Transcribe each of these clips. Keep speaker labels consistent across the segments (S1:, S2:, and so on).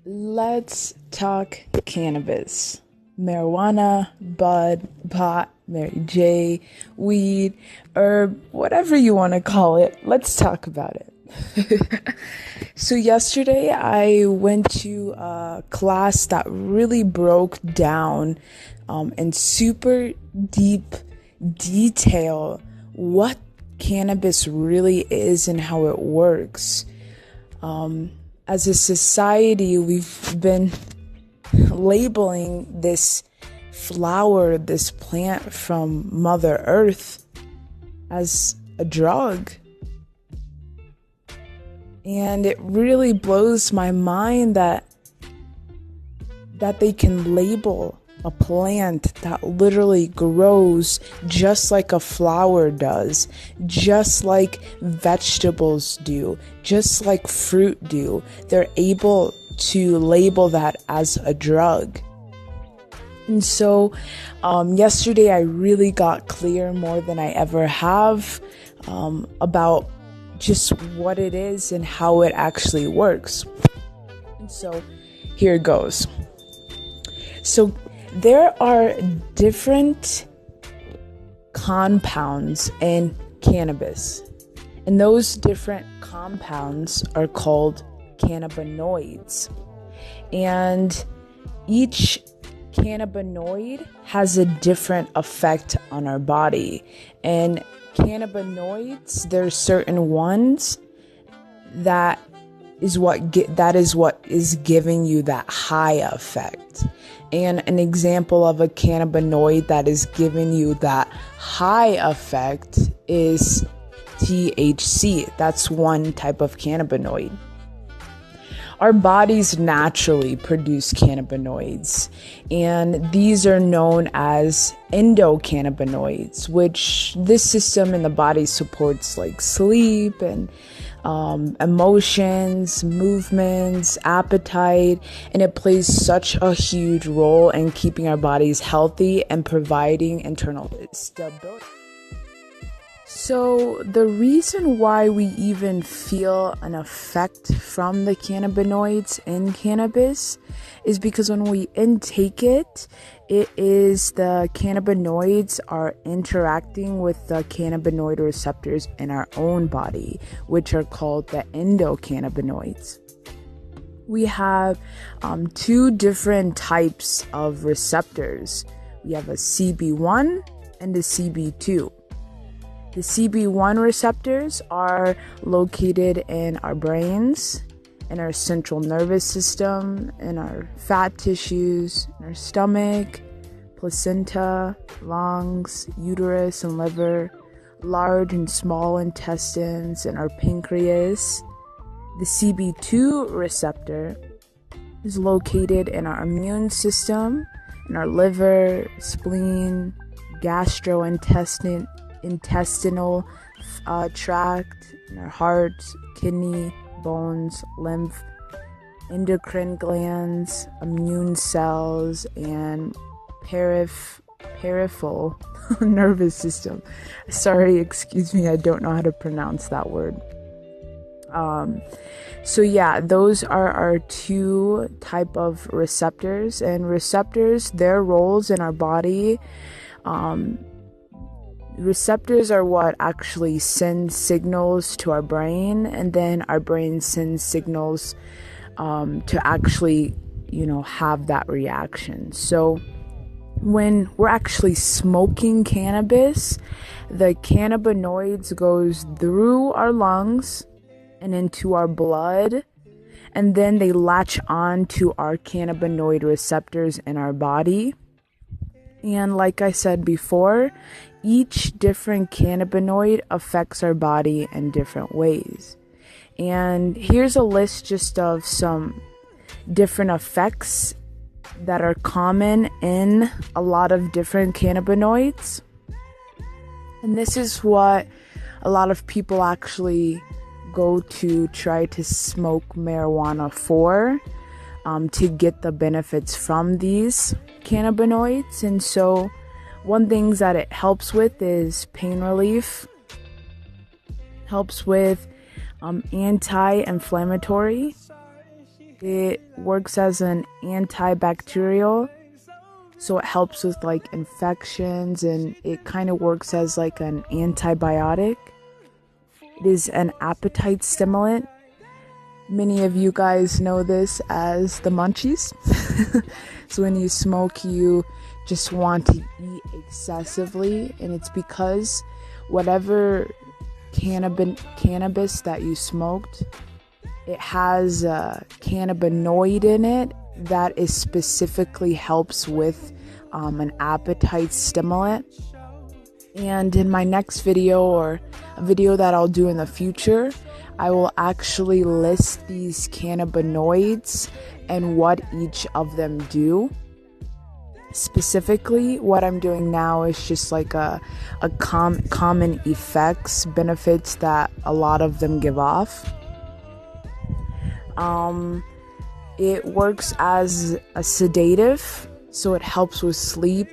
S1: Let's talk cannabis. Marijuana, bud, pot, Mary J, weed, herb, whatever you want to call it. Let's talk about it. So yesterday I went to a class that really broke down in super deep detail what cannabis really is and how it works. As a society, we've been labeling this flower, this plant from Mother Earth, as a drug. And it really blows my mind that they can label a plant that literally grows just like a flower does, just like vegetables do, just like fruit do. They're able to label that as a drug. And so yesterday I really got clear more than I ever have about just what it is and how it actually works. And so here it goes. So there are different compounds in cannabis, and those different compounds are called cannabinoids. And each cannabinoid has a different effect on our body. And cannabinoids, there's certain ones that is what is giving you that high effect. And an example of a cannabinoid that is giving you that high effect is THC. That's one type of cannabinoid. Our bodies naturally produce cannabinoids, and these are known as endocannabinoids, which this system in the body supports like sleep and emotions, movements, appetite, and it plays such a huge role in keeping our bodies healthy and providing internal stability. So the reason why we even feel an effect from the cannabinoids in cannabis is because when we intake it, the cannabinoids are interacting with the cannabinoid receptors in our own body, which are called the endocannabinoids. We have two different types of receptors. We have a CB1 and a CB2. The CB1 receptors are located in our brains, in our central nervous system, in our fat tissues, in our stomach, placenta, lungs, uterus and liver, large and small intestines, and our pancreas. The CB2 receptor is located in our immune system, in our liver, spleen, gastrointestinal tract, in our heart, kidney, bones, lymph, endocrine glands, immune cells, and peripheral nervous system. Sorry, excuse me, I don't know how to pronounce that word. So yeah, those are our two type of receptors, and receptors, their roles in our body, receptors are what actually send signals to our brain, and then our brain sends signals to actually, have that reaction. So when we're actually smoking cannabis, the cannabinoids goes through our lungs and into our blood, and then they latch on to our cannabinoid receptors in our body. And like I said before, each different cannabinoid affects our body in different ways. And here's a list just of some different effects that are common in a lot of different cannabinoids. And this is what a lot of people actually go to try to smoke marijuana for, to get the benefits from these cannabinoids. And so one thing that it helps with is pain relief, helps with anti-inflammatory. It works as an antibacterial, so it helps with like infections, and it kind of works as like an antibiotic. It is an appetite stimulant. Many of you guys know this as the munchies. So when you smoke, you just want to eat excessively, and it's because whatever cannabis that you smoked, it has a cannabinoid in it that is specifically helps with an appetite stimulant. And in my next video, or a video that I'll do in the future, I will actually list these cannabinoids and what each of them do. Specifically, what I'm doing now is just like a common effects, benefits that a lot of them give off. It works as a sedative, so it helps with sleep.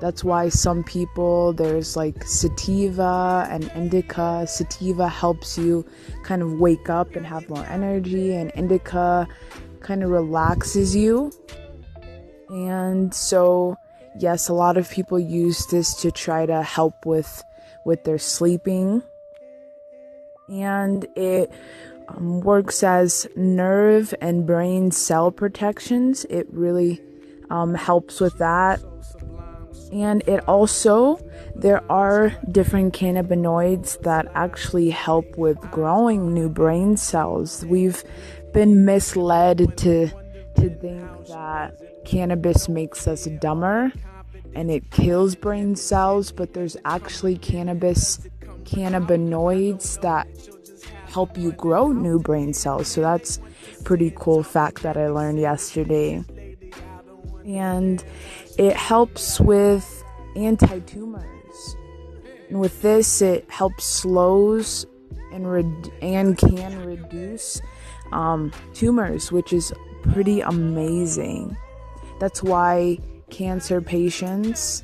S1: That's why some people, there's like sativa and indica. Sativa helps you kind of wake up and have more energy, and indica kind of relaxes you. And so, yes, a lot of people use this to try to help with their sleeping. And it works as nerve and brain cell protections. It really helps with that. And it also, there are different cannabinoids that actually help with growing new brain cells. We've been misled to think that cannabis makes us dumber and it kills brain cells, but there's actually cannabinoids that help you grow new brain cells. So that's a pretty cool fact that I learned yesterday. And it helps with anti-tumors. And with this, it helps slows and can reduce tumors, which is pretty amazing. That's why cancer patients,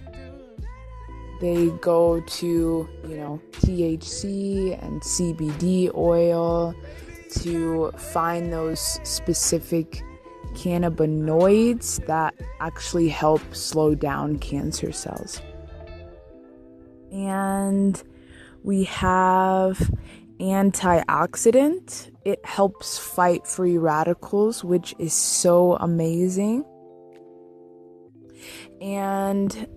S1: they go to, THC and CBD oil to find those specific cannabinoids that actually help slow down cancer cells. And we have antioxidant. It helps fight free radicals, which is so amazing. And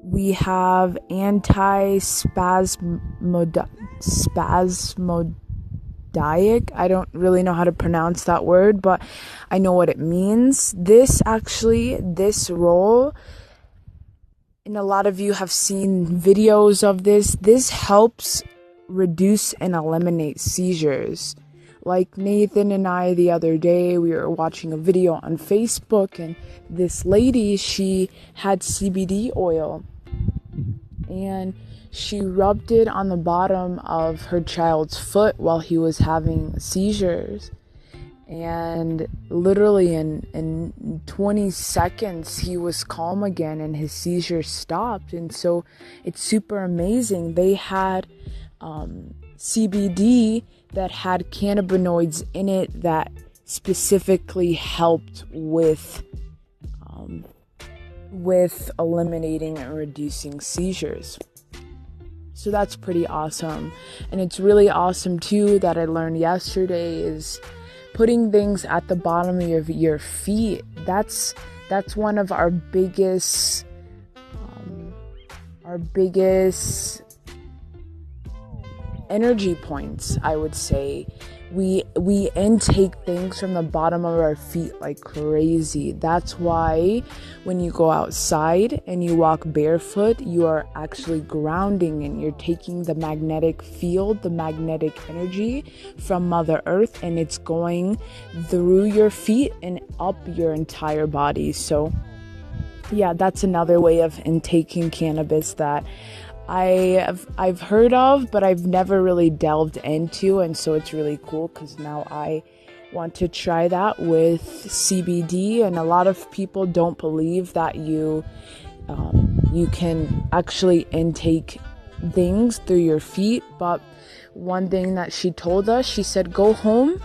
S1: we have antispasmodic. I don't really know how to pronounce that word, but I know what it means. This role, and a lot of you have seen videos of this. This helps reduce and eliminate seizures. Like Nathan and I, the other day, we were watching a video on Facebook, and this lady, she had CBD oil, and she rubbed it on the bottom of her child's foot while he was having seizures. And literally in 20 seconds, he was calm again and his seizures stopped. And so it's super amazing. They had CBD that had cannabinoids in it that specifically helped with eliminating and reducing seizures. So that's pretty awesome. And it's really awesome too that I learned yesterday is putting things at the bottom of your feet. That's one of our biggest energy points, I would say. We intake things from the bottom of our feet like crazy. That's why when you go outside and you walk barefoot, you are actually grounding, and you're taking the magnetic field, the magnetic energy from Mother Earth, and it's going through your feet and up your entire body. So yeah, that's another way of intaking cannabis that I've heard of, but I've never really delved into, and so it's really cool because now I want to try that with CBD. And a lot of people don't believe that you can actually intake things through your feet, but one thing that she told us, she said, go home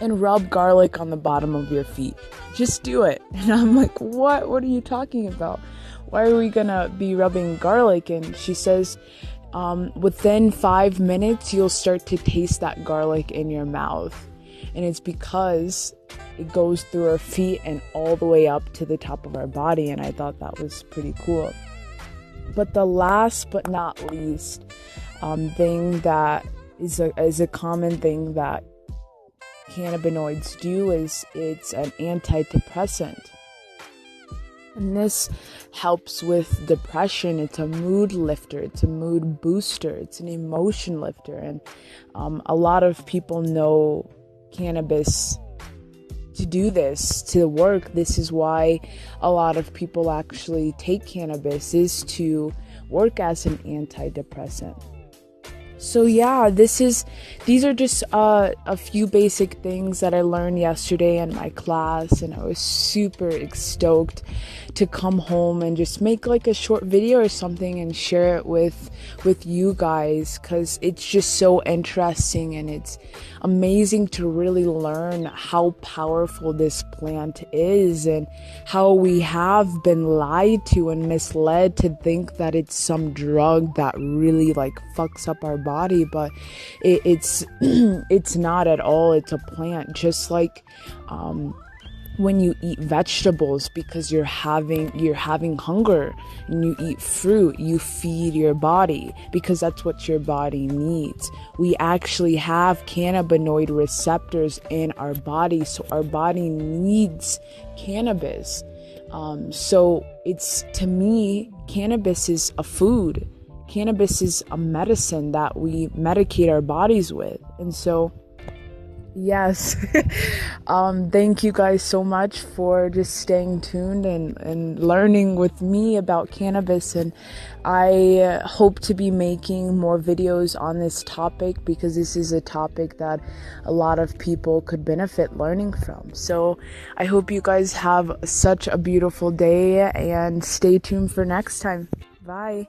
S1: and rub garlic on the bottom of your feet. Just do it. And I'm like, what are you talking about? Why are we gonna be rubbing garlic? And she says, within 5 minutes you'll start to taste that garlic in your mouth, and it's because it goes through our feet and all the way up to the top of our body. And I thought that was pretty cool. But the last but not least thing that is a common thing that cannabinoids do is it's an antidepressant. And this helps with depression. It's a mood lifter. It's a mood booster. It's an emotion lifter. And a lot of people know cannabis to do this, to work. This is why a lot of people actually take cannabis, is to work as an antidepressant. So yeah, these are just a few basic things that I learned yesterday in my class, and I was super stoked to come home and just make like a short video or something and share it with you guys, because it's just so interesting and it's amazing to really learn how powerful this plant is and how we have been lied to and misled to think that it's some drug that really like fucks up our body, but it's it's not at all. It's a plant, just like when you eat vegetables because you're having hunger, and you eat fruit, you feed your body because that's what your body needs. We actually have cannabinoid receptors in our body, so our body needs cannabis. So it's, to me, cannabis is a food. Cannabis is a medicine that we medicate our bodies with. And so yes, thank you guys so much for just staying tuned and learning with me about cannabis. And I hope to be making more videos on this topic, because this is a topic that a lot of people could benefit learning from. So I hope you guys have such a beautiful day, and stay tuned for next time. Bye.